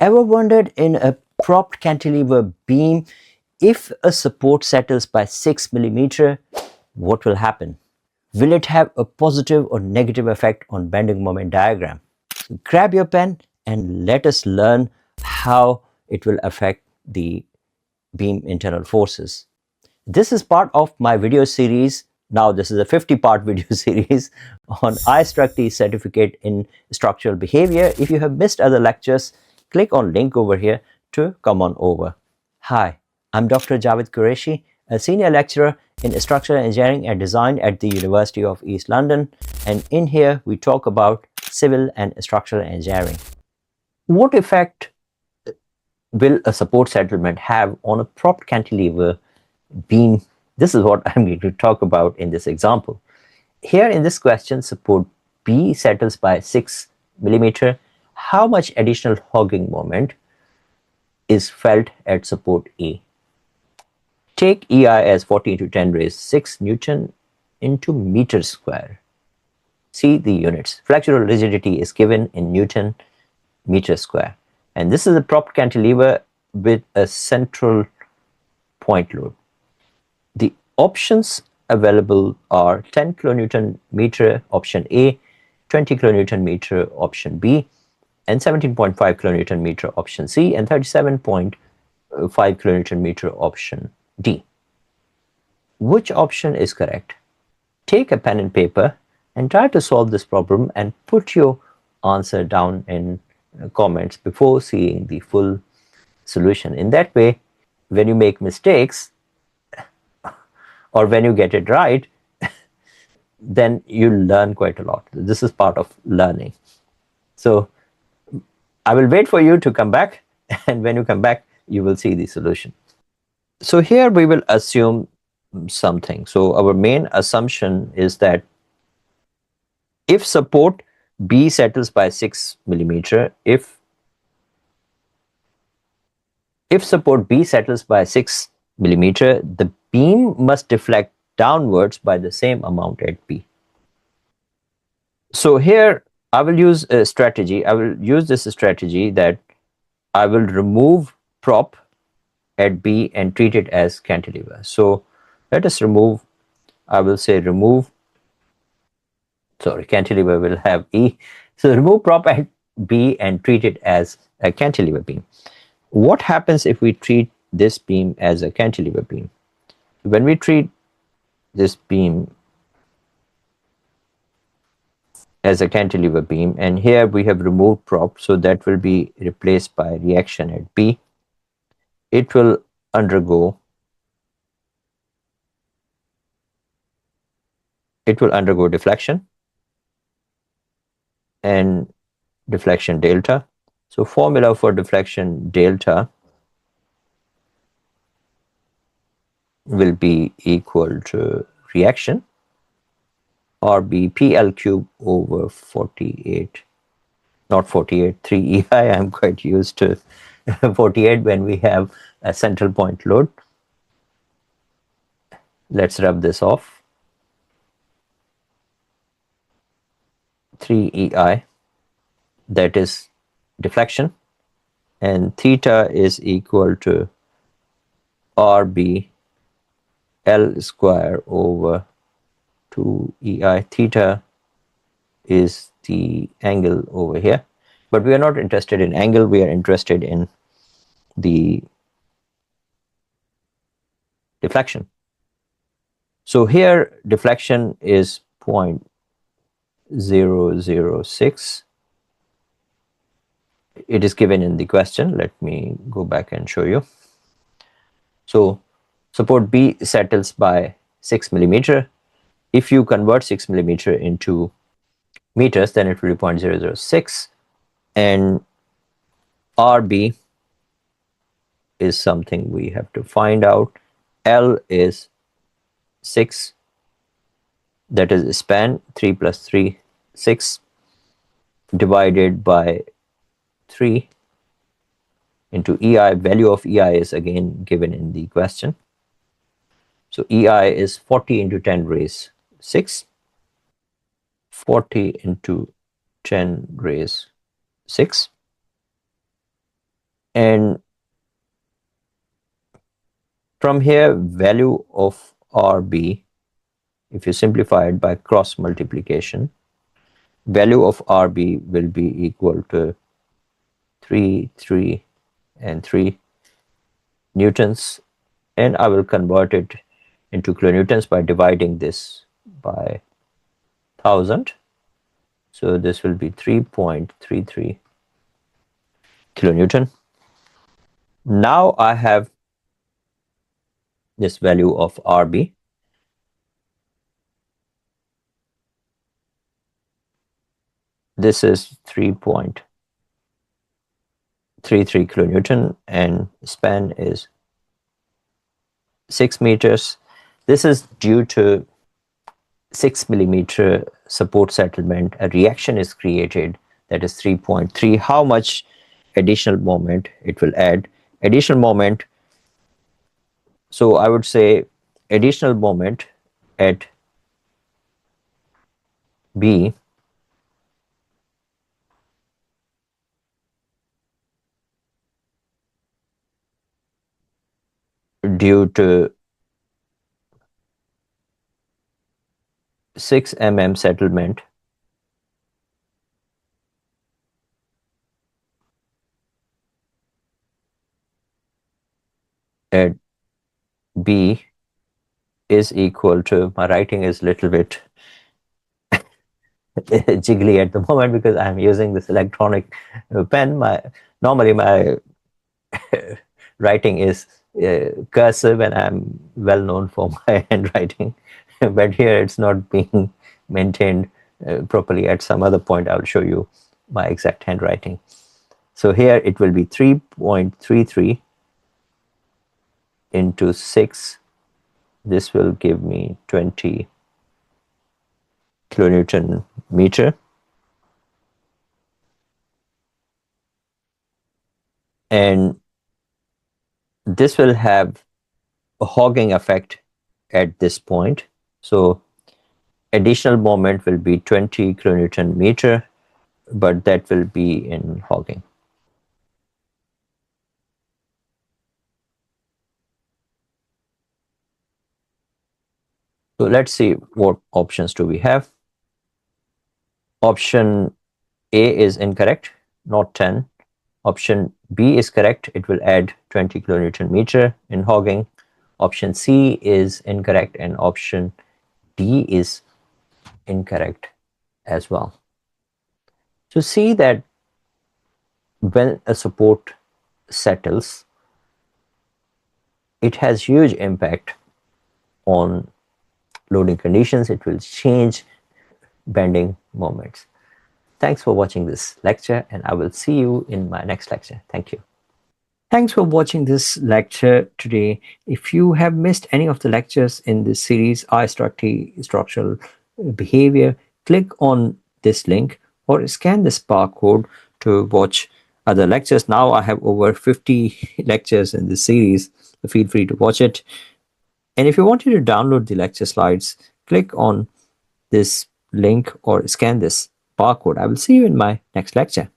Ever wondered in a propped cantilever beam, if a support settles by 6 mm, what will happen? Will it have a positive or negative effect on bending moment diagram? So grab your pen and let us learn how it will affect the beam internal forces. This is part of my video series. Now this is a 50-part video series on IStructE certificate in structural behavior. If you have missed other lectures, click on link over here to come on over. Hi, I'm Dr. Jawed Qureshi, a senior lecturer in structural engineering and design at the University of East London, and in here we talk about civil and structural engineering. What effect will a support settlement have on a propped cantilever beam? This is what I'm going to talk about in this example. Here in this question, support B settles by 6 mm. How much additional hogging moment is felt at support A? Take EI as 40 into 10 raised 6 Newton into meter square. See the units. Flexural rigidity is given in Newton meter square. And this is a propped cantilever with a central point load. The options available are 10 kilonewton meter option A, 20 kilonewton meter option B, and 17.5 kilonewton meter option C, and 37.5 kilonewton meter option D. Which option is correct? Take a pen and paper and try to solve this problem and put your answer down in comments before seeing the full solution. In that way, when you make mistakes or when you get it right, then you learn quite a lot. This is part of learning. So I will wait for you to come back, and when you come back, you will see the solution. So here we will assume something. So our main assumption is that if support B settles by 6 mm, if support B settles by 6 mm, the beam must deflect downwards by the same amount at B. So here I will use a strategy. I will use this strategy that I will remove prop at B and treat it as cantilever. So let us remove, I will say remove, sorry, cantilever will have E. So remove prop at B and treat it as a cantilever beam. What happens if we treat this beam as a cantilever beam? When we treat this beam as a cantilever beam, and here we have removed prop, so that will be replaced by reaction at B. It will undergo deflection and deflection delta. So formula for deflection delta will be equal to reaction RB PL cube over 48, not 48, 3 EI. I'm quite used to 48 when we have a central point load. Let's rub this off. 3 EI, that is deflection, and theta is equal to RB L square over 2 EI. Theta is the angle over here, but we are not interested in angle, we are interested in the deflection. So here deflection is 0.006. It is given in the question. Let me go back and show you. So support B settles by 6 mm. If you convert 6 mm into meters, then it will be 0.006, and RB is something we have to find out. L is 6, that is span, 3 plus 3, 6, divided by 3 into EI. Value of EI is again given in the question. So EI is 40 into 10 raised 6, 40 into 10 raised 6. And from here, value of RB, if you simplify it by cross multiplication, value of RB will be equal to 3, 3, and 3 newtons. And I will convert it into kilonewtons by dividing this by 1000. So this will be 3.33 kilonewton. Now I have this value of RB. This is 3.33 kilonewton and span is 6 meters. This is due to 6 millimeter support settlement. A reaction is created, that is 3.3. How much additional moment it will add? Additional moment, so I would say additional moment at B due to 6 mm settlement at B is equal to, my writing is a little bit jiggly at the moment because I'm using this electronic pen. Normally my writing is cursive and I'm well known for my handwriting, but here it's not being maintained properly. At some other point I'll show you my exact handwriting. So here it will be 3.33 into 6. This will give me 20 kilonewton meter. And this will have a hogging effect at this point. So additional moment will be 20 kilonewton meter, but that will be in hogging. So let's see what options do we have. Option A is incorrect, not 10. Option B is correct. It will add 20 kilonewton meter in hogging. Option C is incorrect and option D is incorrect as well. So see that when a support settles, it has huge impact on loading conditions. It will change bending moments. Thanks for watching this lecture and I will see you in my next lecture. Thank you. Thanks for watching this lecture today. If you have missed any of the lectures in this series, IStructE Structural Behavior, click on this link or scan this barcode to watch other lectures. Now I have over 50 lectures in this series, so feel free to watch it. And if you wanted to download the lecture slides, click on this link or scan this barcode. I will see you in my next lecture.